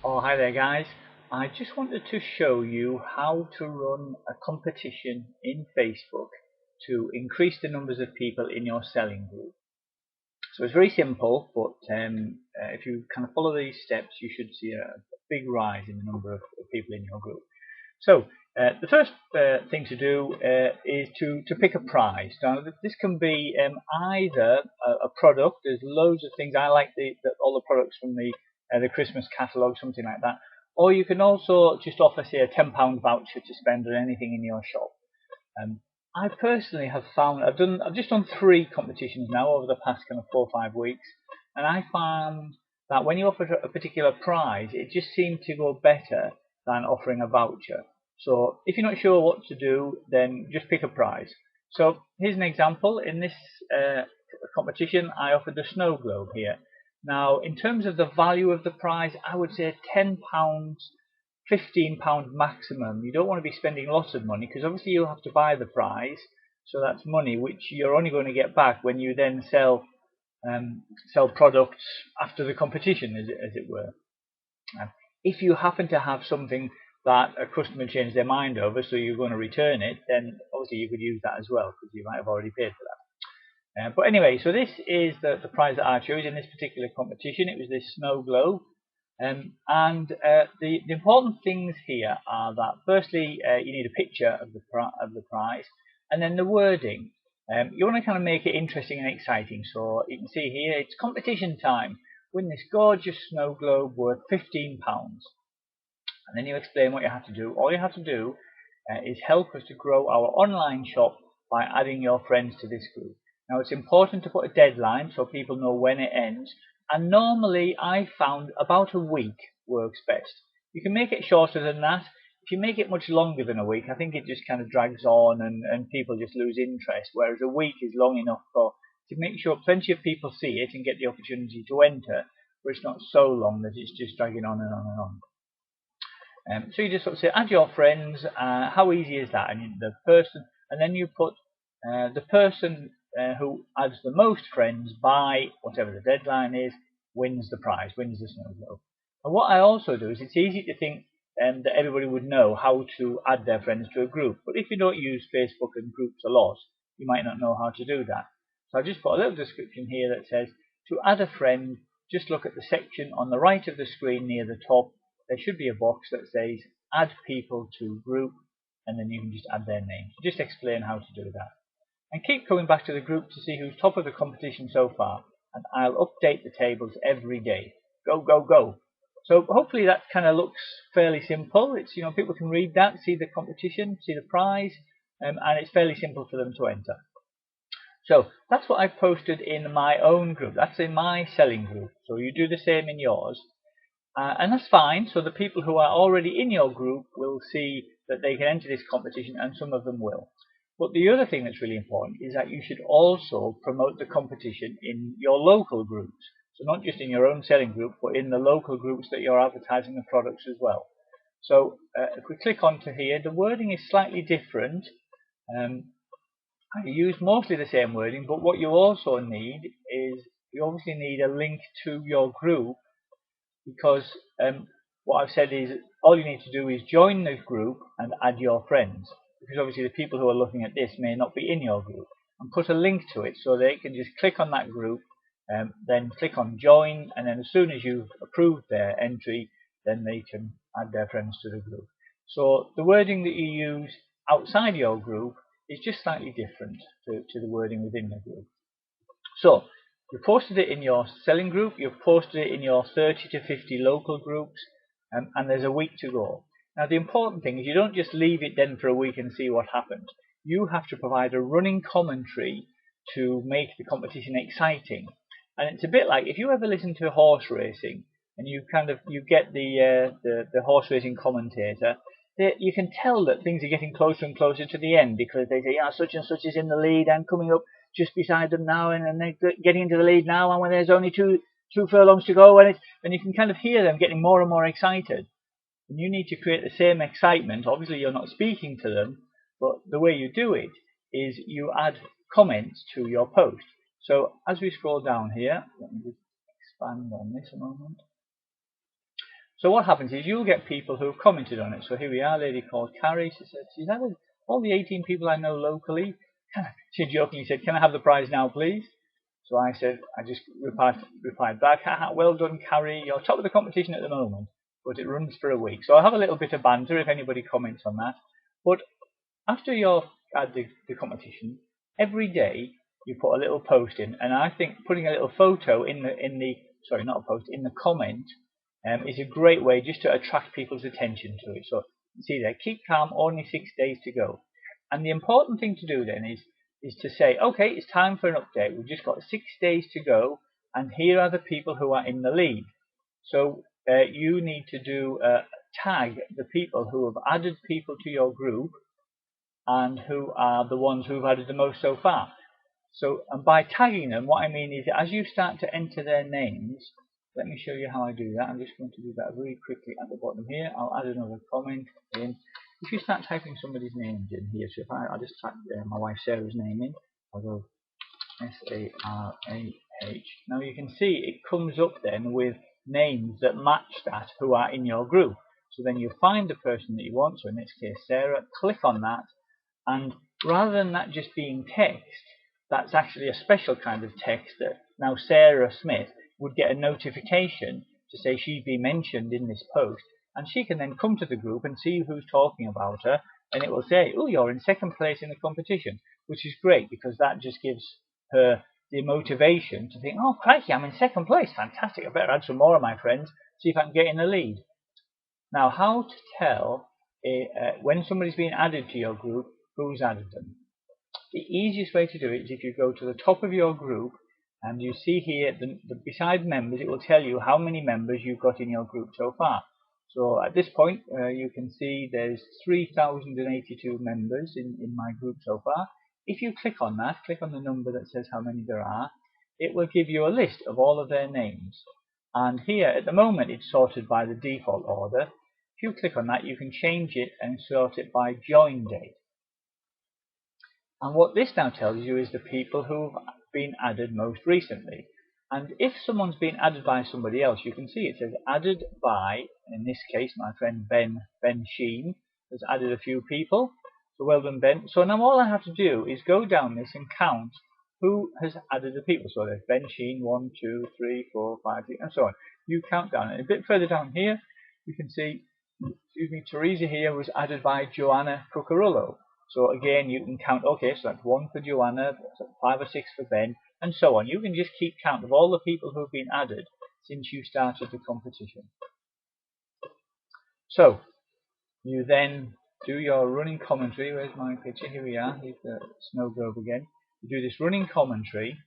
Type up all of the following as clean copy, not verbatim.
Oh, hi there, guys. I just wanted to show you how to run a competition in Facebook to increase the numbers of people in your selling group. So it's very simple, but if you kind of follow these steps, you should see a big rise in the number of people in your group. So the first thing to do is to pick a prize. Now this can be either a product. There's loads of things. I like all the products from the Christmas catalogue, something like that. Or you can also just offer, say, a £10 voucher to spend on anything in your shop. Um, I personally have found I've just done 3 competitions now over the past kind of 4 or 5 weeks, and I found that when you offer a particular prize, it just seemed to go better than offering a voucher. So if you're not sure what to do, then just pick a prize. So here's an example. In this competition, I offered the snow globe here. Now, in terms of the value of the prize, I would say £10, £15 maximum. You don't want to be spending lots of money because obviously you'll have to buy the prize, so that's money which you're only going to get back when you then sell products after the competition, as it were. If you happen to have something that a customer changed their mind over, so you're going to return it, then obviously you could use that as well because you might have already paid for that. But anyway, so this is the prize that I chose in this particular competition. It was this snow globe. The important things here are that firstly you need a picture of the prize, and then the wording. You want to kind of make it interesting and exciting. So you can see here it's competition time. Win this gorgeous snow globe worth £15. And then you explain what you have to do. All you have to do is help us to grow our online shop by adding your friends to this group. Now it's important to put a deadline so people know when it ends, and normally I found about a week works best. You can make it shorter than that. If you make it much longer than a week, I think it just kind of drags on and people just lose interest, whereas a week is long enough to make sure plenty of people see it and get the opportunity to enter, but it's not so long that it's just dragging on and on and on. So you just sort of say, add your friends. How easy is that? And then you put the person who adds the most friends by whatever the deadline is wins the prize, wins the snow globe. And what I also do is it's easy to think that everybody would know how to add their friends to a group. But if you don't use Facebook and groups a lot, you might not know how to do that. So I just put a little description here that says, to add a friend, just look at the section on the right of the screen near the top. There should be a box that says add people to group, and then you can just add their names. Just explain how to do that. And keep coming back to the group to see who's top of the competition so far, and I'll update the tables every day. Go, go, go. So hopefully that kind of looks fairly simple. It's, people can read that, see the competition, see the prize, and it's fairly simple for them to enter. So that's what I've posted in my own group. That's in my selling group. So you do the same in yours. And that's fine. So the people who are already in your group will see that they can enter this competition, and some of them will. But the other thing that's really important is that you should also promote the competition in your local groups. So not just in your own selling group, but in the local groups that you're advertising the products as well. So if we click onto here, the wording is slightly different. I use mostly the same wording, but what you also need is you obviously need a link to your group, because what I've said is all you need to do is join the group and add your friends, because obviously the people who are looking at this may not be in your group, and put a link to it so they can just click on that group, then click on join, and then as soon as you've approved their entry, then they can add their friends to the group. So the wording that you use outside your group is just slightly different to the wording within the group. So you've posted it in your selling group, you've posted it in your 30 to 50 local groups, and there's a week to go. Now the important thing is you don't just leave it then for a week and see what happens. You have to provide a running commentary to make the competition exciting. And it's a bit like if you ever listen to horse racing and you get the horse racing commentator, you can tell that things are getting closer and closer to the end, because they say, such and such is in the lead and coming up just beside them now, and they're getting into the lead now, and when there's only two furlongs to go, and you can kind of hear them getting more and more excited. And you need to create the same excitement. Obviously you're not speaking to them, but the way you do it is you add comments to your post. So as we scroll down here, let me just expand on this a moment. So what happens is you'll get people who have commented on it. So here we are, a lady called Carrie. She said she's added all the 18 people I know locally. She jokingly said, "Can I have the prize now, please?" So I said, I just replied back, "Well done, Carrie. You're top of the competition at the moment, but it runs for a week." So I'll have a little bit of banter if anybody comments on that. But after you're at the competition, every day you put a little post in, and I think putting a little photo in the sorry, not a post, in the comment is a great way just to attract people's attention to it. So you see there, keep calm, only 6 days to go. And the important thing to do then is to say, okay, it's time for an update. We've just got 6 days to go, and here are the people who are in the lead. So you need to do tag the people who have added people to your group and who are the ones who've added the most so far. So, and by tagging them, what I mean is as you start to enter their names, let me show you how I do that. I'm just going to do that very quickly at the bottom here. I'll add another comment in. If you start typing somebody's names in here, so if I'll just type my wife Sarah's name in, I'll go S-A-R-A-H. Now you can see it comes up then with names that match that who are in your group. So then you find the person that you want, so in this case Sarah, click on that, and rather than that just being text, that's actually a special kind of text that now Sarah Smith would get a notification to say she'd be mentioned in this post, and she can then come to the group and see who's talking about her, and it will say, "Oh, you're in second place in the competition," which is great because that just gives her the motivation to think, "Oh, crikey, I'm in second place, fantastic, I better add some more of my friends, see if I can get in the lead." Now, how to tell when somebody's been added to your group, who's added them? The easiest way to do it is if you go to the top of your group and you see here beside members, it will tell you how many members you've got in your group so far. So at this point you can see there's 3,082 members in my group so far. If you click on that, click on the number that says how many there are, it will give you a list of all of their names. And here at the moment it's sorted by the default order. If you click on that, you can change it and sort it by join date. And what this now tells you is the people who've been added most recently. And if someone's been added by somebody else, you can see it says added by, in this case, my friend Ben Sheen has added a few people. So well done, Ben. So now all I have to do is go down this and count who has added the people. So there's Ben Sheen, 1, 2, 3, 4, 5, 6, and so on. You count down. And a bit further down here, you can see, excuse me, Teresa here was added by Joanna Cucurullo. So again, you can count, okay, so that's 1 for Joanna, 5 or 6 for Ben, and so on. You can just keep count of all the people who have been added since you started the competition. So, you then do your running commentary. Where's my picture? Here we are. Here's the snow globe again. You do this running commentary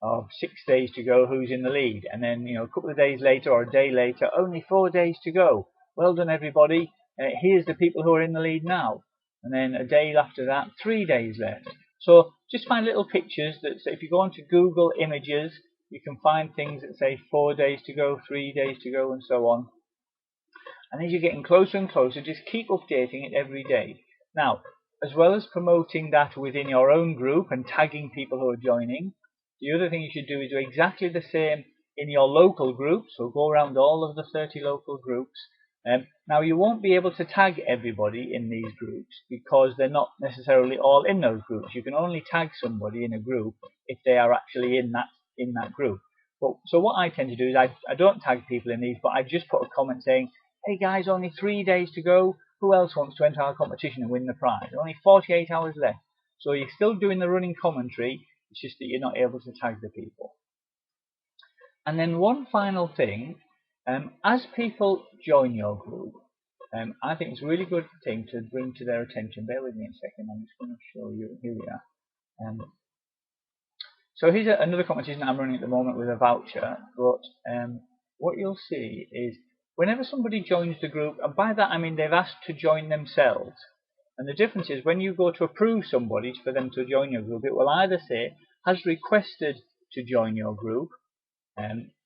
of 6 days to go, who's in the lead, and then a couple of days later or a day later, only 4 days to go. Well done, everybody. Here's the people who are in the lead now. And then a day after that, 3 days left. So just find little pictures that say, if you go onto Google Images, you can find things that say 4 days to go, 3 days to go, and so on. And as you're getting closer and closer, just keep updating it every day. Now, as well as promoting that within your own group and tagging people who are joining, the other thing you should do is do exactly the same in your local group. So go around all of the 30 local groups. Now you won't be able to tag everybody in these groups because they're not necessarily all in those groups. You can only tag somebody in a group if they are actually in that group. So what I tend to do is I don't tag people in these, but I just put a comment saying, "Hey guys, only 3 days to go. Who else wants to enter our competition and win the prize? Only 48 hours left." So you're still doing the running commentary, it's just that you're not able to tag the people. And then one final thing, as people join your group, I think it's a really good thing to bring to their attention. Bear with me a second, I'm just going to show you. Here we are. So here's another competition I'm running at the moment with a voucher, but what you'll see is whenever somebody joins the group, and by that I mean they've asked to join themselves, and the difference is when you go to approve somebody for them to join your group, it will either say has requested to join your group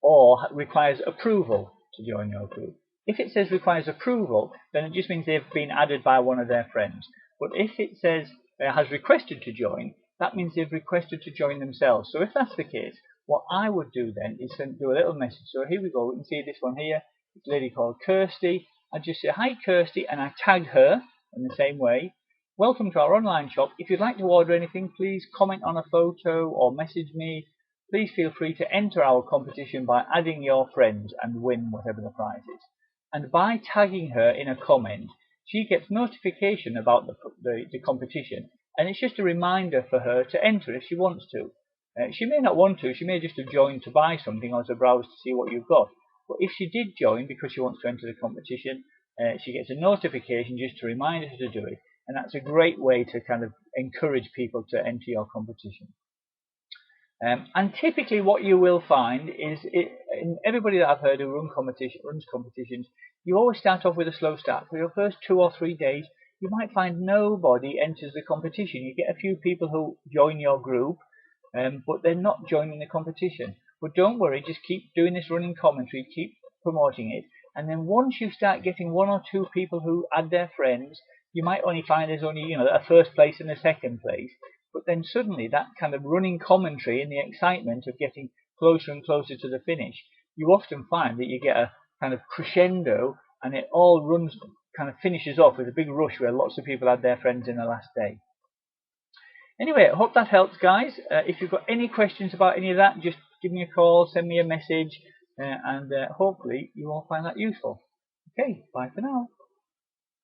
or requires approval to join your group. If it says requires approval, then it just means they've been added by one of their friends. But if it says has requested to join, that means they've requested to join themselves. So if that's the case, what I would do then is do a little message. So here we go, we can see this one here. It's a lady called Kirsty. I just say, hi Kirsty, and I tag her in the same way. Welcome to our online shop. If you'd like to order anything, please comment on a photo or message me. Please feel free to enter our competition by adding your friends and win whatever the prize is. And by tagging her in a comment, she gets notification about the competition, and it's just a reminder for her to enter if she wants to. She may not want to, she may just have joined to buy something or to browse to see what you've got. But if she did join because she wants to enter the competition, she gets a notification just to remind her to do it. And that's a great way to kind of encourage people to enter your competition. And typically what you will find is, in everybody that I've heard who runs competitions, you always start off with a slow start. For your first 2 or 3 days, you might find nobody enters the competition. You get a few people who join your group, but they're not joining the competition. But don't worry, just keep doing this running commentary, keep promoting it, and then once you start getting 1 or 2 people who add their friends, you might only find there's only a first place and a second place, but then suddenly that kind of running commentary and the excitement of getting closer and closer to the finish, you often find that you get a kind of crescendo, and it all kind of finishes off with a big rush where lots of people add their friends in the last day. Anyway, I hope that helps, guys. If you've got any questions about any of that, just give me a call, send me a message, and hopefully you will find that useful. Okay, bye for now.